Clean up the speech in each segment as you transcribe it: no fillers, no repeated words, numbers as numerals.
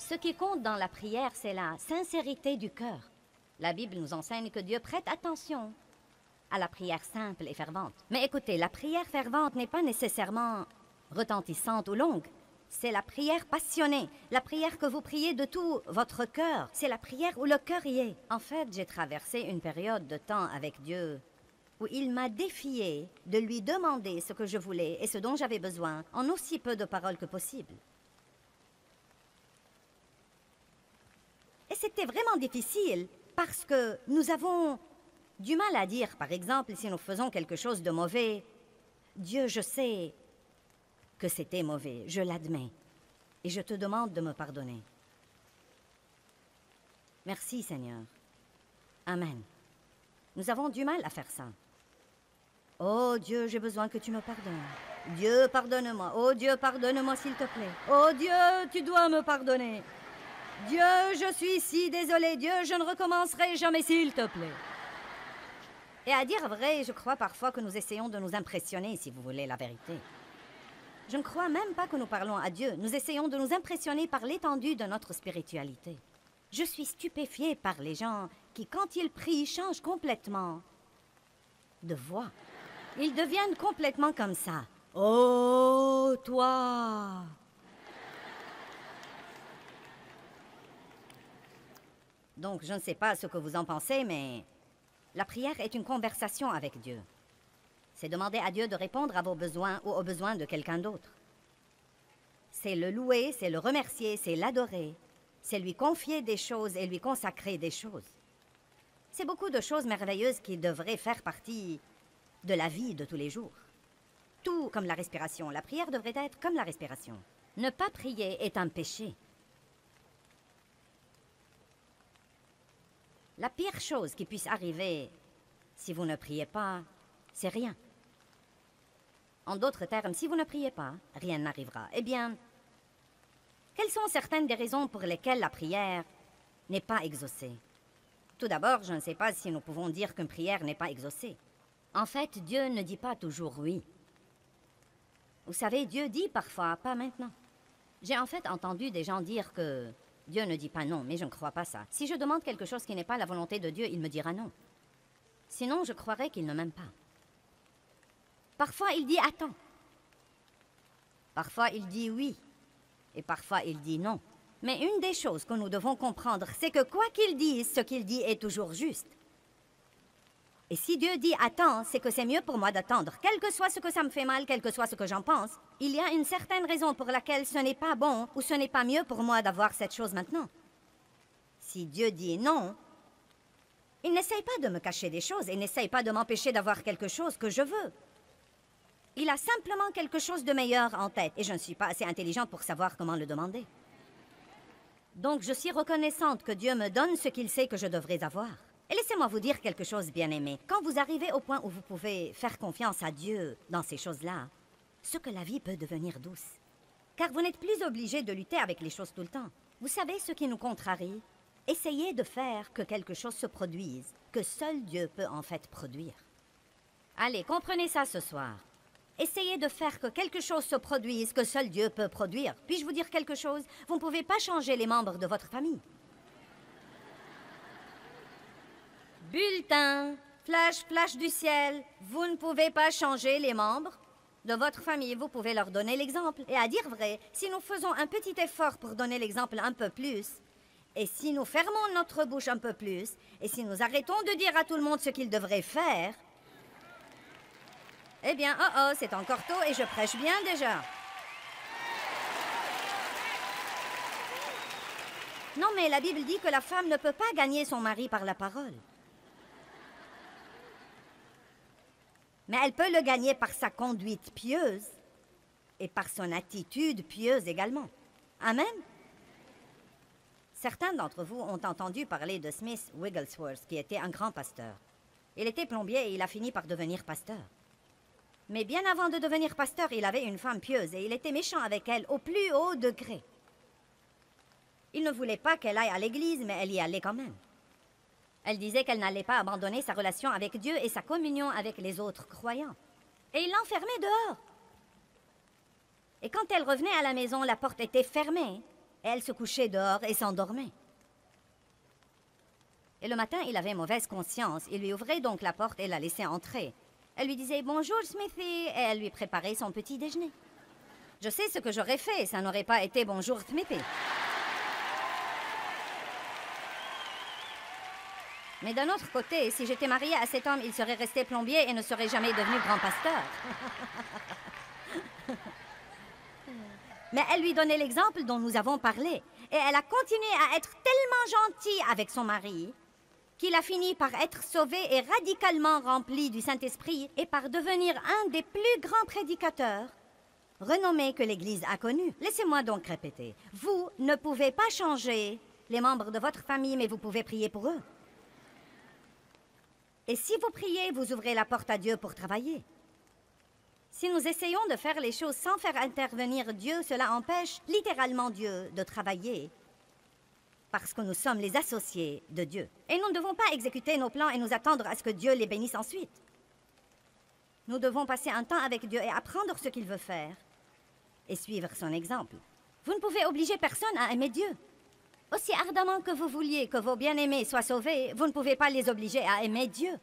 Ce qui compte dans la prière, c'est la sincérité du cœur. La Bible nous enseigne que Dieu prête attention à la prière simple et fervente. Mais écoutez, la prière fervente n'est pas nécessairement retentissante ou longue. C'est la prière passionnée, la prière que vous priez de tout votre cœur. C'est la prière où le cœur y est. En fait, j'ai traversé une période de temps avec Dieu où il m'a défié de lui demander ce que je voulais et ce dont j'avais besoin en aussi peu de paroles que possible. Et c'était vraiment difficile parce que nous avons du mal à dire, par exemple, si nous faisons quelque chose de mauvais, Dieu, je sais que c'était mauvais, je l'admets, et je te demande de me pardonner. Merci, Seigneur. Amen. Nous avons du mal à faire ça. Oh Dieu, j'ai besoin que tu me pardonnes. Dieu, pardonne-moi. Oh Dieu, pardonne-moi s'il te plaît. Oh Dieu, tu dois me pardonner. Dieu, je suis si désolée. Dieu, je ne recommencerai jamais s'il te plaît. Et à dire vrai, je crois parfois que nous essayons de nous impressionner, si vous voulez la vérité. Je ne crois même pas que nous parlons à Dieu. Nous essayons de nous impressionner par l'étendue de notre spiritualité. Je suis stupéfiée par les gens qui, quand ils prient, changent complètement de voix. Ils deviennent complètement comme ça. Oh, toi! Donc, je ne sais pas ce que vous en pensez, mais la prière est une conversation avec Dieu. C'est demander à Dieu de répondre à vos besoins ou aux besoins de quelqu'un d'autre. C'est le louer, c'est le remercier, c'est l'adorer. C'est lui confier des choses et lui consacrer des choses. C'est beaucoup de choses merveilleuses qui devraient faire partie de la vie de tous les jours. Tout comme la respiration. La prière devrait être comme la respiration. Ne pas prier est un péché. La pire chose qui puisse arriver si vous ne priez pas, c'est rien. En d'autres termes, si vous ne priez pas, rien n'arrivera. Eh bien, quelles sont certaines des raisons pour lesquelles la prière n'est pas exaucée? Tout d'abord, je ne sais pas si nous pouvons dire qu'une prière n'est pas exaucée. En fait, Dieu ne dit pas toujours oui. Vous savez, Dieu dit parfois, pas maintenant. J'ai en fait entendu des gens dire que Dieu ne dit pas non, mais je ne crois pas ça. Si je demande quelque chose qui n'est pas la volonté de Dieu, il me dira non. Sinon, je croirais qu'il ne m'aime pas. Parfois, il dit attends. Parfois, il dit oui. Et parfois, il dit non. Mais une des choses que nous devons comprendre, c'est que quoi qu'il dise, ce qu'il dit est toujours juste. Et si Dieu dit attends, c'est que c'est mieux pour moi d'attendre. Quel que soit ce que ça me fait mal, quel que soit ce que j'en pense, il y a une certaine raison pour laquelle ce n'est pas bon ou ce n'est pas mieux pour moi d'avoir cette chose maintenant. Si Dieu dit non, il n'essaye pas de me cacher des choses et n'essaye pas de m'empêcher d'avoir quelque chose que je veux. Il a simplement quelque chose de meilleur en tête et je ne suis pas assez intelligente pour savoir comment le demander. Donc je suis reconnaissante que Dieu me donne ce qu'il sait que je devrais avoir. Et laissez-moi vous dire quelque chose, bien-aimé. Quand vous arrivez au point où vous pouvez faire confiance à Dieu dans ces choses-là, ce que la vie peut devenir douce. Car vous n'êtes plus obligé de lutter avec les choses tout le temps. Vous savez ce qui nous contrarie? Essayez de faire que quelque chose se produise, que seul Dieu peut en fait produire. Allez, comprenez ça ce soir. Essayez de faire que quelque chose se produise que seul Dieu peut produire. Puis-je vous dire quelque chose? Vous ne pouvez pas changer les membres de votre famille. Bulletin, flash, flash du ciel. Vous ne pouvez pas changer les membres de votre famille. Vous pouvez leur donner l'exemple. Et à dire vrai, si nous faisons un petit effort pour donner l'exemple un peu plus, et si nous fermons notre bouche un peu plus, et si nous arrêtons de dire à tout le monde ce qu'ils devraient faire, eh bien, c'est encore tôt et je prêche bien déjà. Non, mais la Bible dit que la femme ne peut pas gagner son mari par la parole. Mais elle peut le gagner par sa conduite pieuse et par son attitude pieuse également. Amen? Certains d'entre vous ont entendu parler de Smith Wigglesworth, qui était un grand pasteur. Il était plombier et il a fini par devenir pasteur. Mais bien avant de devenir pasteur, il avait une femme pieuse et il était méchant avec elle au plus haut degré. Il ne voulait pas qu'elle aille à l'église, mais elle y allait quand même. Elle disait qu'elle n'allait pas abandonner sa relation avec Dieu et sa communion avec les autres croyants. Et il l'enfermait dehors. Et quand elle revenait à la maison, la porte était fermée. Et elle se couchait dehors et s'endormait. Et le matin, il avait mauvaise conscience. Il lui ouvrait donc la porte et la laissait entrer. Elle lui disait « Bonjour, Smithy » et elle lui préparait son petit déjeuner. Je sais ce que j'aurais fait, ça n'aurait pas été « Bonjour, Smithy ». Mais d'un autre côté, si j'étais mariée à cet homme, il serait resté plombier et ne serait jamais devenu grand pasteur. Mais elle lui donnait l'exemple dont nous avons parlé. Et elle a continué à être tellement gentille avec son mari qu'il a fini par être sauvé et radicalement rempli du Saint-Esprit et par devenir un des plus grands prédicateurs renommés que l'Église a connus. Laissez-moi donc répéter. Vous ne pouvez pas changer les membres de votre famille, mais vous pouvez prier pour eux. Et si vous priez, vous ouvrez la porte à Dieu pour travailler. Si nous essayons de faire les choses sans faire intervenir Dieu, cela empêche littéralement Dieu de travailler parce que nous sommes les associés de Dieu. Et nous ne devons pas exécuter nos plans et nous attendre à ce que Dieu les bénisse ensuite. Nous devons passer un temps avec Dieu et apprendre ce qu'il veut faire et suivre son exemple. Vous ne pouvez obliger personne à aimer Dieu. Aussi ardemment que vous vouliez que vos bien-aimés soient sauvés, vous ne pouvez pas les obliger à aimer Dieu.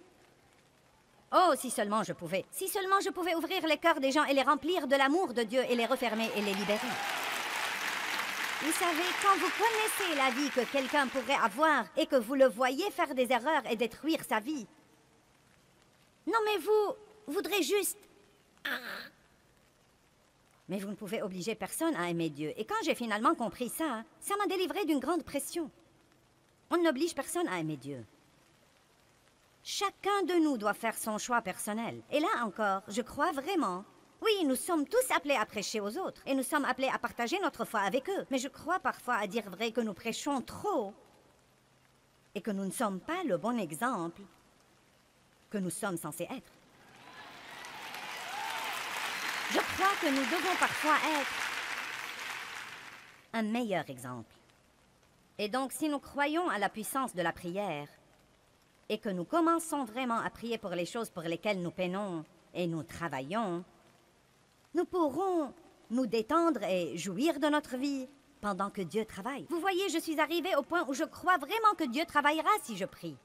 Oh, si seulement je pouvais. Si seulement je pouvais ouvrir les cœurs des gens et les remplir de l'amour de Dieu et les refermer et les libérer. Vous savez, quand vous connaissez la vie que quelqu'un pourrait avoir et que vous le voyez faire des erreurs et détruire sa vie, non mais vous voudrez juste... Mais vous ne pouvez obliger personne à aimer Dieu. Et quand j'ai finalement compris ça, ça m'a délivré d'une grande pression. On n'oblige personne à aimer Dieu. Chacun de nous doit faire son choix personnel. Et là encore, je crois vraiment... Oui, nous sommes tous appelés à prêcher aux autres. Et nous sommes appelés à partager notre foi avec eux. Mais je crois parfois, à dire vrai, que nous prêchons trop. Et que nous ne sommes pas le bon exemple que nous sommes censés être. Je crois que nous devons parfois être un meilleur exemple. Et donc, si nous croyons à la puissance de la prière et que nous commençons vraiment à prier pour les choses pour lesquelles nous peinons et nous travaillons, nous pourrons nous détendre et jouir de notre vie pendant que Dieu travaille. Vous voyez, je suis arrivée au point où je crois vraiment que Dieu travaillera si je prie.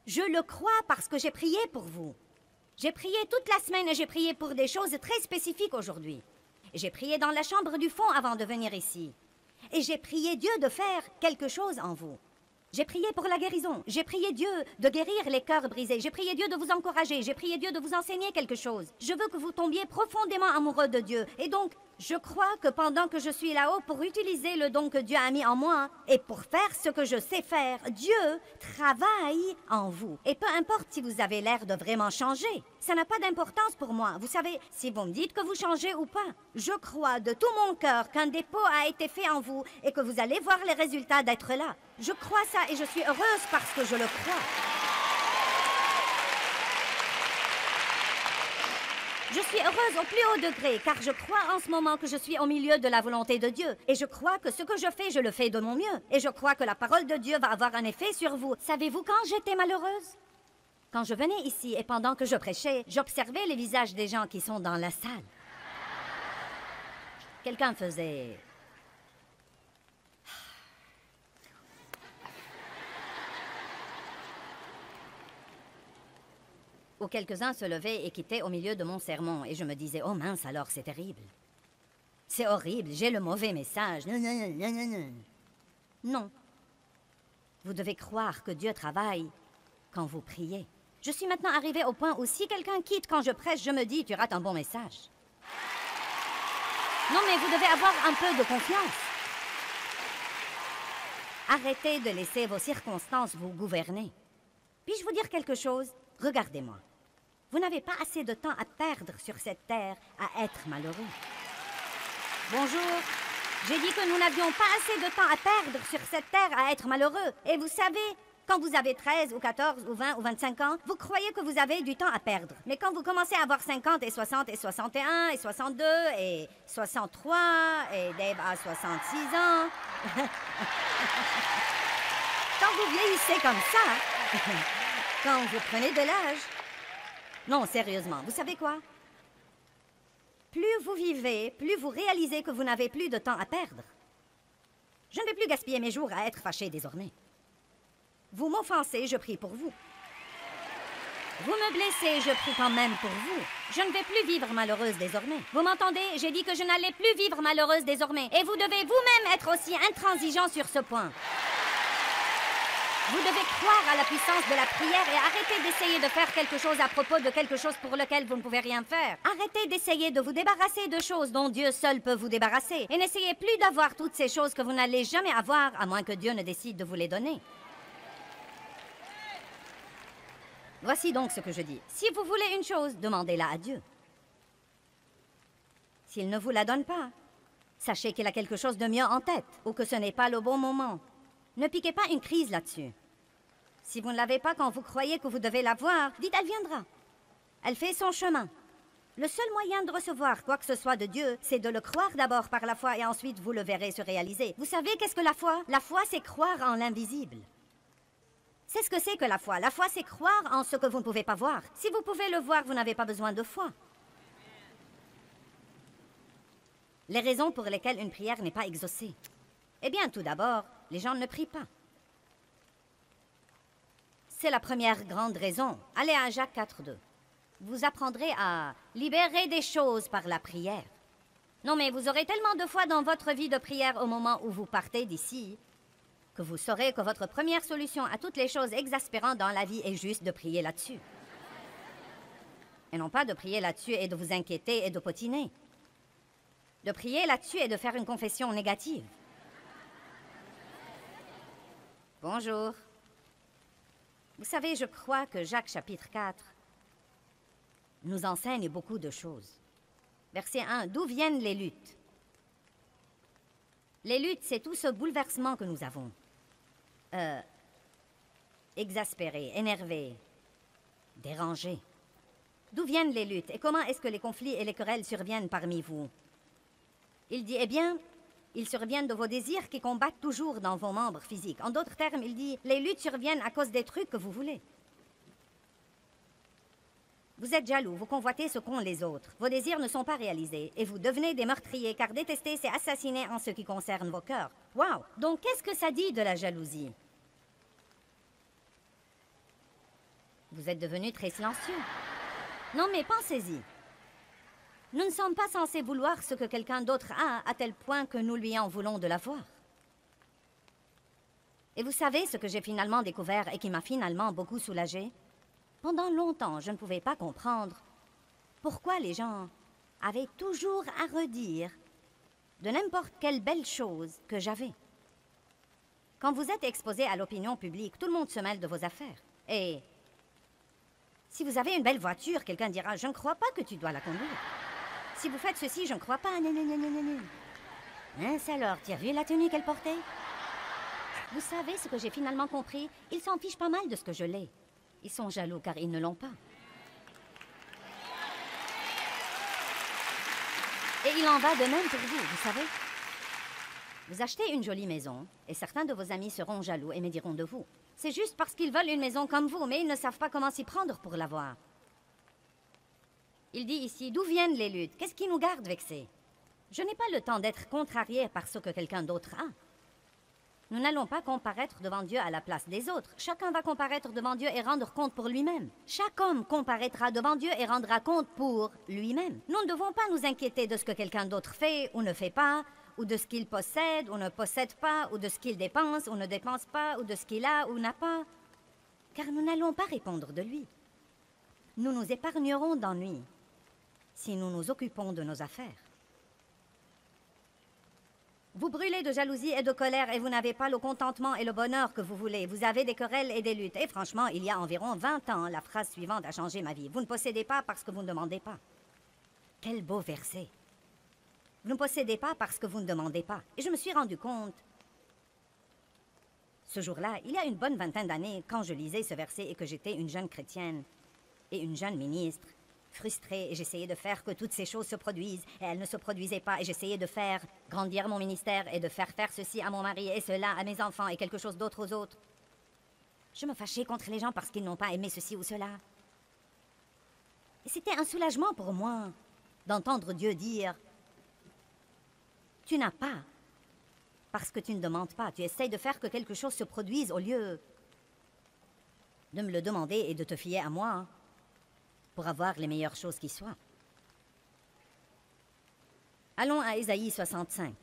Je le crois parce que j'ai prié pour vous. J'ai prié toute la semaine et j'ai prié pour des choses très spécifiques aujourd'hui. J'ai prié dans la chambre du fond avant de venir ici. Et j'ai prié Dieu de faire quelque chose en vous. J'ai prié pour la guérison. J'ai prié Dieu de guérir les cœurs brisés. J'ai prié Dieu de vous encourager. J'ai prié Dieu de vous enseigner quelque chose. Je veux que vous tombiez profondément amoureux de Dieu. Et donc, je crois que pendant que je suis là-haut pour utiliser le don que Dieu a mis en moi et pour faire ce que je sais faire, Dieu travaille en vous. Et peu importe si vous avez l'air de vraiment changer, ça n'a pas d'importance pour moi. Vous savez, si vous me dites que vous changez ou pas, je crois de tout mon cœur qu'un dépôt a été fait en vous et que vous allez voir les résultats d'être là. Je crois ça et je suis heureuse parce que je le crois. Je suis heureuse au plus haut degré, car je crois en ce moment que je suis au milieu de la volonté de Dieu. Et je crois que ce que je fais, je le fais de mon mieux. Et je crois que la parole de Dieu va avoir un effet sur vous. Savez-vous quand j'étais malheureuse? Quand je venais ici et pendant que je prêchais, j'observais les visages des gens qui sont dans la salle. Quelqu'un faisait... Ou quelques-uns se levaient et quittaient au milieu de mon sermon, et je me disais, oh mince alors, c'est terrible. C'est horrible, j'ai le mauvais message. Non. Vous devez croire que Dieu travaille quand vous priez. Je suis maintenant arrivée au point où si quelqu'un quitte quand je prêche, je me dis, tu rates un bon message. Non, mais vous devez avoir un peu de confiance. Arrêtez de laisser vos circonstances vous gouverner. Puis-je vous dire quelque chose? Regardez-moi. Vous n'avez pas assez de temps à perdre sur cette terre à être malheureux. Bonjour. J'ai dit que nous n'avions pas assez de temps à perdre sur cette terre à être malheureux. Et vous savez, quand vous avez 13 ou 14 ou 20 ou 25 ans, vous croyez que vous avez du temps à perdre. Mais quand vous commencez à avoir 50 et 60 et 61 et 62 et 63 et Dave a 66 ans... Quand vous vieillissez comme ça, quand vous prenez de l'âge... Non, sérieusement, vous savez quoi? plus vous vivez, plus vous réalisez que vous n'avez plus de temps à perdre. Je ne vais plus gaspiller mes jours à être fâché désormais. Vous m'offensez, je prie pour vous. Vous me blessez, je prie quand même pour vous. Je ne vais plus vivre malheureuse désormais. Vous m'entendez? J'ai dit que je n'allais plus vivre malheureuse désormais. Et vous devez vous-même être aussi intransigeant sur ce point. Vous devez croire à la puissance de la prière et arrêter d'essayer de faire quelque chose à propos de quelque chose pour lequel vous ne pouvez rien faire. Arrêtez d'essayer de vous débarrasser de choses dont Dieu seul peut vous débarrasser. Et n'essayez plus d'avoir toutes ces choses que vous n'allez jamais avoir, à moins que Dieu ne décide de vous les donner. Voici donc ce que je dis. Si vous voulez une chose, demandez-la à Dieu. S'il ne vous la donne pas, sachez qu'il a quelque chose de mieux en tête, ou que ce n'est pas le bon moment. Ne piquez pas une crise là-dessus. Si vous ne l'avez pas quand vous croyez que vous devez l'avoir, dites elle viendra. Elle fait son chemin. Le seul moyen de recevoir quoi que ce soit de Dieu, c'est de le croire d'abord par la foi et ensuite vous le verrez se réaliser. Vous savez qu'est-ce que la foi? La foi, c'est croire en l'invisible. C'est ce que c'est que la foi. La foi, c'est croire en ce que vous ne pouvez pas voir. Si vous pouvez le voir, vous n'avez pas besoin de foi. Les raisons pour lesquelles une prière n'est pas exaucée. Eh bien, tout d'abord, les gens ne prient pas. C'est la première grande raison. Allez à Jacques 4:2. Vous apprendrez à libérer des choses par la prière. Non, mais vous aurez tellement de foi dans votre vie de prière au moment où vous partez d'ici que vous saurez que votre première solution à toutes les choses exaspérantes dans la vie est juste de prier là-dessus. Et non pas de prier là-dessus et de vous inquiéter et de potiner. De prier là-dessus et de faire une confession négative. Bonjour. Vous savez, je crois que Jacques chapitre 4 nous enseigne beaucoup de choses. Verset 1, d'où viennent les luttes? Les luttes, c'est tout ce bouleversement que nous avons. Exaspéré, énervé, dérangé. D'où viennent les luttes et comment est-ce que les conflits et les querelles surviennent parmi vous? Il dit, eh bien, ils surviennent de vos désirs qui combattent toujours dans vos membres physiques. En d'autres termes, il dit, les luttes surviennent à cause des trucs que vous voulez. Vous êtes jaloux, vous convoitez ce qu'ont les autres. Vos désirs ne sont pas réalisés et vous devenez des meurtriers car détester, c'est assassiner en ce qui concerne vos cœurs. Wow! Donc, qu'est-ce que ça dit de la jalousie? Vous êtes devenu très silencieux. Non, mais pensez-y. Nous ne sommes pas censés vouloir ce que quelqu'un d'autre a à tel point que nous lui en voulons de l'avoir. Et vous savez ce que j'ai finalement découvert et qui m'a finalement beaucoup soulagée? Pendant longtemps, je ne pouvais pas comprendre pourquoi les gens avaient toujours à redire de n'importe quelle belle chose que j'avais. Quand vous êtes exposé à l'opinion publique, tout le monde se mêle de vos affaires. Et si vous avez une belle voiture, quelqu'un dira « Je ne crois pas que tu dois la conduire. » Si vous faites ceci, je ne crois pas. Mince alors, tu as vu la tenue qu'elle portait? Vous savez ce que j'ai finalement compris? Ils s'en fichent pas mal de ce que je l'ai. Ils sont jaloux car ils ne l'ont pas. Et il en va de même pour vous, vous savez. Vous achetez une jolie maison et certains de vos amis seront jaloux et me diront de vous. C'est juste parce qu'ils veulent une maison comme vous, mais ils ne savent pas comment s'y prendre pour l'avoir. Il dit ici, d'où viennent les luttes? Qu'est-ce qui nous garde vexés? Je n'ai pas le temps d'être contrarié par ce que quelqu'un d'autre a. Nous n'allons pas comparaître devant Dieu à la place des autres. Chacun va comparaître devant Dieu et rendre compte pour lui-même. Chaque homme comparaîtra devant Dieu et rendra compte pour lui-même. Nous ne devons pas nous inquiéter de ce que quelqu'un d'autre fait ou ne fait pas, ou de ce qu'il possède ou ne possède pas, ou de ce qu'il dépense ou ne dépense pas, ou de ce qu'il a ou n'a pas. Car nous n'allons pas répondre de lui. Nous nous épargnerons d'ennui si nous nous occupons de nos affaires. Vous brûlez de jalousie et de colère et vous n'avez pas le contentement et le bonheur que vous voulez. Vous avez des querelles et des luttes. Et franchement, il y a environ 20 ans, la phrase suivante a changé ma vie. Vous ne possédez pas parce que vous ne demandez pas. Quel beau verset. Vous ne possédez pas parce que vous ne demandez pas. Et je me suis rendu compte, ce jour-là, il y a une bonne vingtaine d'années, quand je lisais ce verset et que j'étais une jeune chrétienne et une jeune ministre, frustrée, et j'essayais de faire que toutes ces choses se produisent, et elles ne se produisaient pas, et j'essayais de faire grandir mon ministère, et de faire ceci à mon mari, et cela à mes enfants, et quelque chose d'autre aux autres. Je me fâchais contre les gens parce qu'ils n'ont pas aimé ceci ou cela. Et c'était un soulagement pour moi d'entendre Dieu dire « Tu n'as pas, parce que tu ne demandes pas. Tu essayes de faire que quelque chose se produise au lieu de me le demander et de te fier à moi pour avoir les meilleures choses qui soient. » Allons à Ésaïe 65.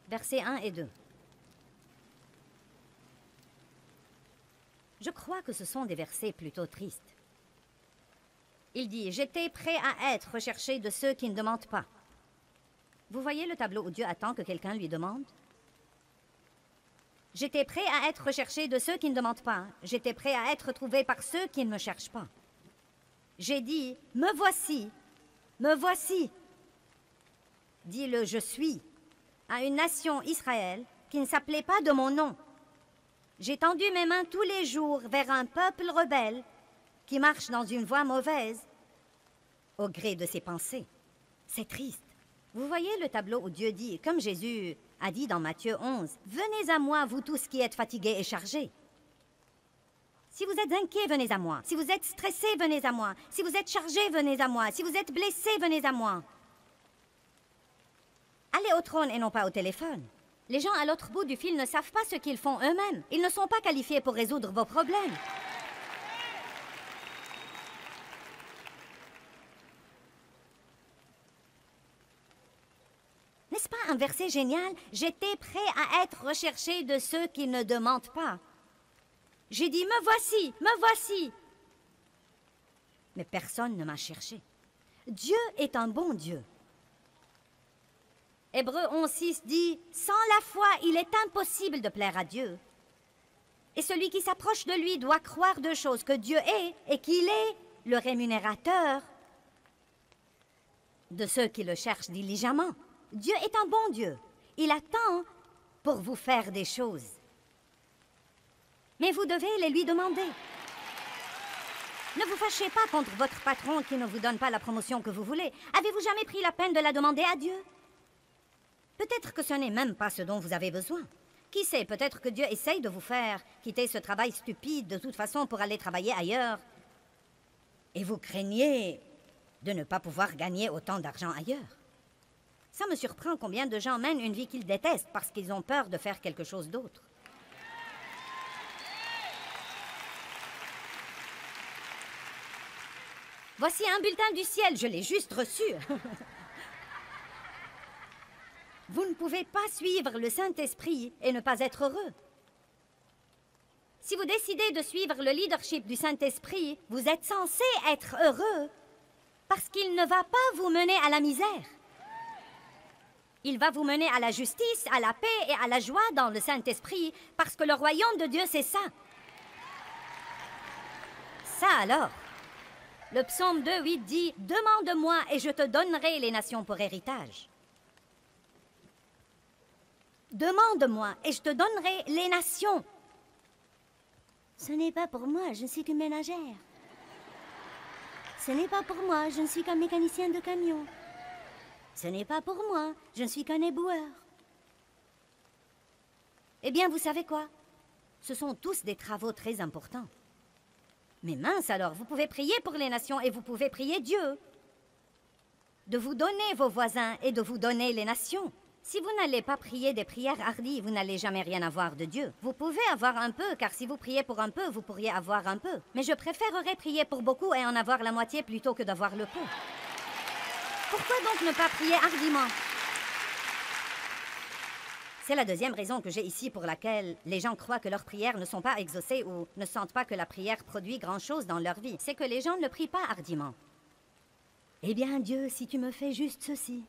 Versets 1 et 2. Je crois que ce sont des versets plutôt tristes. Il dit « J'étais prêt à être recherché de ceux qui ne demandent pas. » Vous voyez le tableau où Dieu attend que quelqu'un lui demande? « J'étais prêt à être recherché de ceux qui ne demandent pas. J'étais prêt à être trouvé par ceux qui ne me cherchent pas. J'ai dit « Me voici, me voici. » Dit le « Je suis » à une nation Israël qui ne s'appelait pas de mon nom. J'ai tendu mes mains tous les jours vers un peuple rebelle qui marche dans une voie mauvaise au gré de ses pensées. C'est triste. Vous voyez le tableau où Dieu dit, comme Jésus a dit dans Matthieu 11, « Venez à moi, vous tous qui êtes fatigués et chargés. » Si vous êtes inquiets, venez à moi. Si vous êtes stressés, venez à moi. Si vous êtes chargés, venez à moi. Si vous êtes blessés, venez à moi. Allez au trône et non pas au téléphone. Les gens à l'autre bout du fil ne savent pas ce qu'ils font eux-mêmes. Ils ne sont pas qualifiés pour résoudre vos problèmes. N'est-ce pas un verset génial? J'étais prêt à être recherché de ceux qui ne demandent pas. J'ai dit, me voici, me voici. Mais personne ne m'a cherché. Dieu est un bon Dieu. Hébreux 11:6 dit, sans la foi, il est impossible de plaire à Dieu. Et celui qui s'approche de lui doit croire deux choses, que Dieu est et qu'il est le rémunérateur de ceux qui le cherchent diligemment. Dieu est un bon Dieu. Il attend pour vous faire des choses. Mais vous devez les lui demander. Ne vous fâchez pas contre votre patron qui ne vous donne pas la promotion que vous voulez. Avez-vous jamais pris la peine de la demander à Dieu? Peut-être que ce n'est même pas ce dont vous avez besoin. Qui sait, peut-être que Dieu essaye de vous faire quitter ce travail stupide de toute façon pour aller travailler ailleurs. Et vous craignez de ne pas pouvoir gagner autant d'argent ailleurs. Ça me surprend combien de gens mènent une vie qu'ils détestent parce qu'ils ont peur de faire quelque chose d'autre. Voici un bulletin du ciel, je l'ai juste reçu. Vous ne pouvez pas suivre le Saint-Esprit et ne pas être heureux. Si vous décidez de suivre le leadership du Saint-Esprit, vous êtes censé être heureux parce qu'il ne va pas vous mener à la misère. Il va vous mener à la justice, à la paix et à la joie dans le Saint-Esprit parce que le royaume de Dieu, c'est ça. Ça alors. Le psaume 2:8 dit « Demande-moi et je te donnerai les nations pour héritage. » Demande-moi et je te donnerai les nations. Ce n'est pas pour moi, je ne suis qu'une ménagère. Ce n'est pas pour moi, je ne suis qu'un mécanicien de camion. Ce n'est pas pour moi, je ne suis qu'un éboueur. Eh bien, vous savez quoi? Ce sont tous des travaux très importants. Mais mince alors, vous pouvez prier pour les nations et vous pouvez prier Dieu de vous donner vos voisins et de vous donner les nations. Si vous n'allez pas prier des prières hardies, vous n'allez jamais rien avoir de Dieu. Vous pouvez avoir un peu, car si vous priez pour un peu, vous pourriez avoir un peu. Mais je préférerais prier pour beaucoup et en avoir la moitié plutôt que d'avoir le peu. Pourquoi donc ne pas prier hardiment? C'est la deuxième raison que j'ai ici pour laquelle les gens croient que leurs prières ne sont pas exaucées ou ne sentent pas que la prière produit grand-chose dans leur vie. C'est que les gens ne prient pas hardiment. Eh bien, Dieu, si tu me fais juste ceci.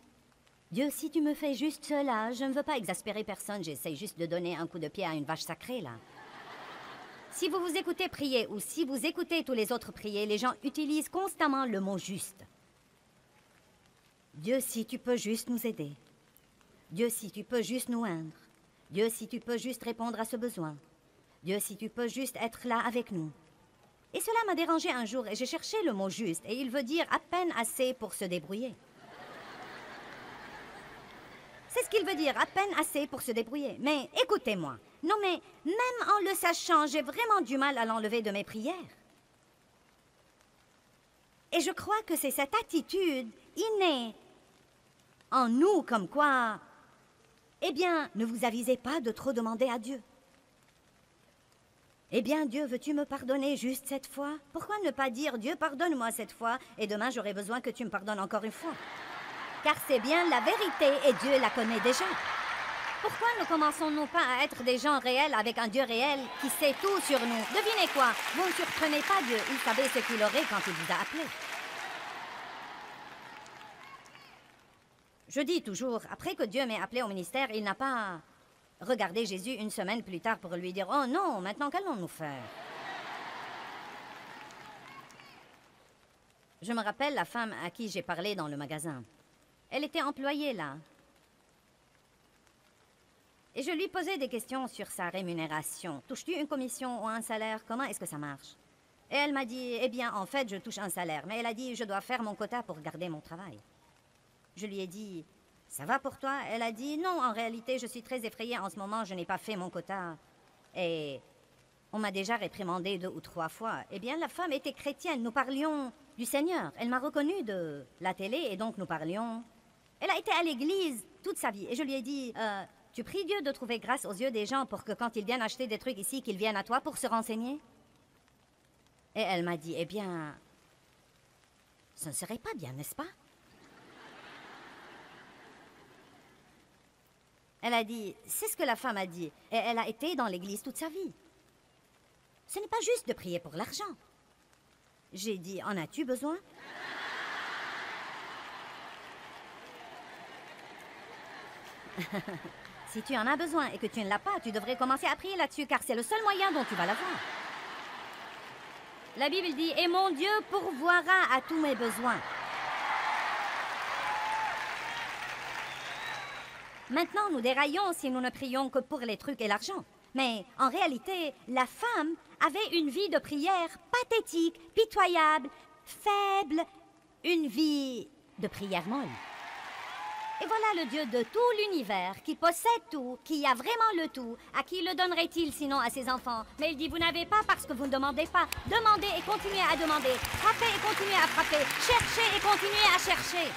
Dieu, si tu me fais juste cela, je ne veux pas exaspérer personne, j'essaie juste de donner un coup de pied à une vache sacrée, là. Si vous vous écoutez prier ou si vous écoutez tous les autres prier, les gens utilisent constamment le mot « juste ». Dieu, si tu peux juste nous aider. Dieu, si tu peux juste nous oindre. Dieu, si tu peux juste répondre à ce besoin. Dieu, si tu peux juste être là avec nous. Et cela m'a dérangé un jour et j'ai cherché le mot « juste » et il veut dire à peine assez pour se débrouiller. C'est ce qu'il veut dire, à peine assez pour se débrouiller. Mais écoutez-moi. Non, mais même en le sachant, j'ai vraiment du mal à l'enlever de mes prières. Et je crois que c'est cette attitude innée en nous, comme quoi, eh bien, ne vous avisez pas de trop demander à Dieu. Eh bien, Dieu, veux-tu me pardonner juste cette fois? Pourquoi ne pas dire, Dieu, pardonne-moi cette fois, et demain j'aurai besoin que tu me pardonnes encore une fois? Car c'est bien la vérité, et Dieu la connaît déjà. Pourquoi ne commençons-nous pas à être des gens réels avec un Dieu réel qui sait tout sur nous? Devinez quoi? Vous ne surprenez pas Dieu, il savait ce qu'il aurait quand il vous a appelé. Je dis toujours, après que Dieu m'ait appelé au ministère, il n'a pas regardé Jésus une semaine plus tard pour lui dire « Oh non, maintenant qu'allons-nous faire ?» Je me rappelle la femme à qui j'ai parlé dans le magasin. Elle était employée là. Et je lui posais des questions sur sa rémunération. Touches-tu une commission ou un salaire? Comment est-ce que ça marche? Et elle m'a dit, eh bien, en fait, je touche un salaire. Mais elle a dit, je dois faire mon quota pour garder mon travail. Je lui ai dit, ça va pour toi? Elle a dit, non, en réalité, je suis très effrayée en ce moment, je n'ai pas fait mon quota. Et on m'a déjà réprimandé 2 ou 3 fois. Eh bien, la femme était chrétienne, nous parlions du Seigneur. Elle m'a reconnue de la télé et donc nous parlions. Elle a été à l'église toute sa vie. Et je lui ai dit, tu pries Dieu de trouver grâce aux yeux des gens pour que quand ils viennent acheter des trucs ici, qu'ils viennent à toi pour se renseigner? Et elle m'a dit, eh bien, ce ne serait pas bien, n'est-ce pas? Elle a dit, c'est ce que la femme a dit. Et elle a été dans l'église toute sa vie. Ce n'est pas juste de prier pour l'argent. J'ai dit, en as-tu besoin? Si tu en as besoin et que tu ne l'as pas, tu devrais commencer à prier là-dessus, car c'est le seul moyen dont tu vas l'avoir. La Bible dit, et mon Dieu pourvoira à tous mes besoins. Maintenant, nous déraillons si nous ne prions que pour les trucs et l'argent. Mais en réalité, la femme avait une vie de prière pathétique, pitoyable, faible, une vie de prière molle. Et voilà le Dieu de tout l'univers, qui possède tout, qui a vraiment le tout. À qui le donnerait-il sinon à ses enfants? Mais il dit, vous n'avez pas parce que vous ne demandez pas. Demandez et continuez à demander. Frappez et continuez à frapper. Cherchez et continuez à chercher.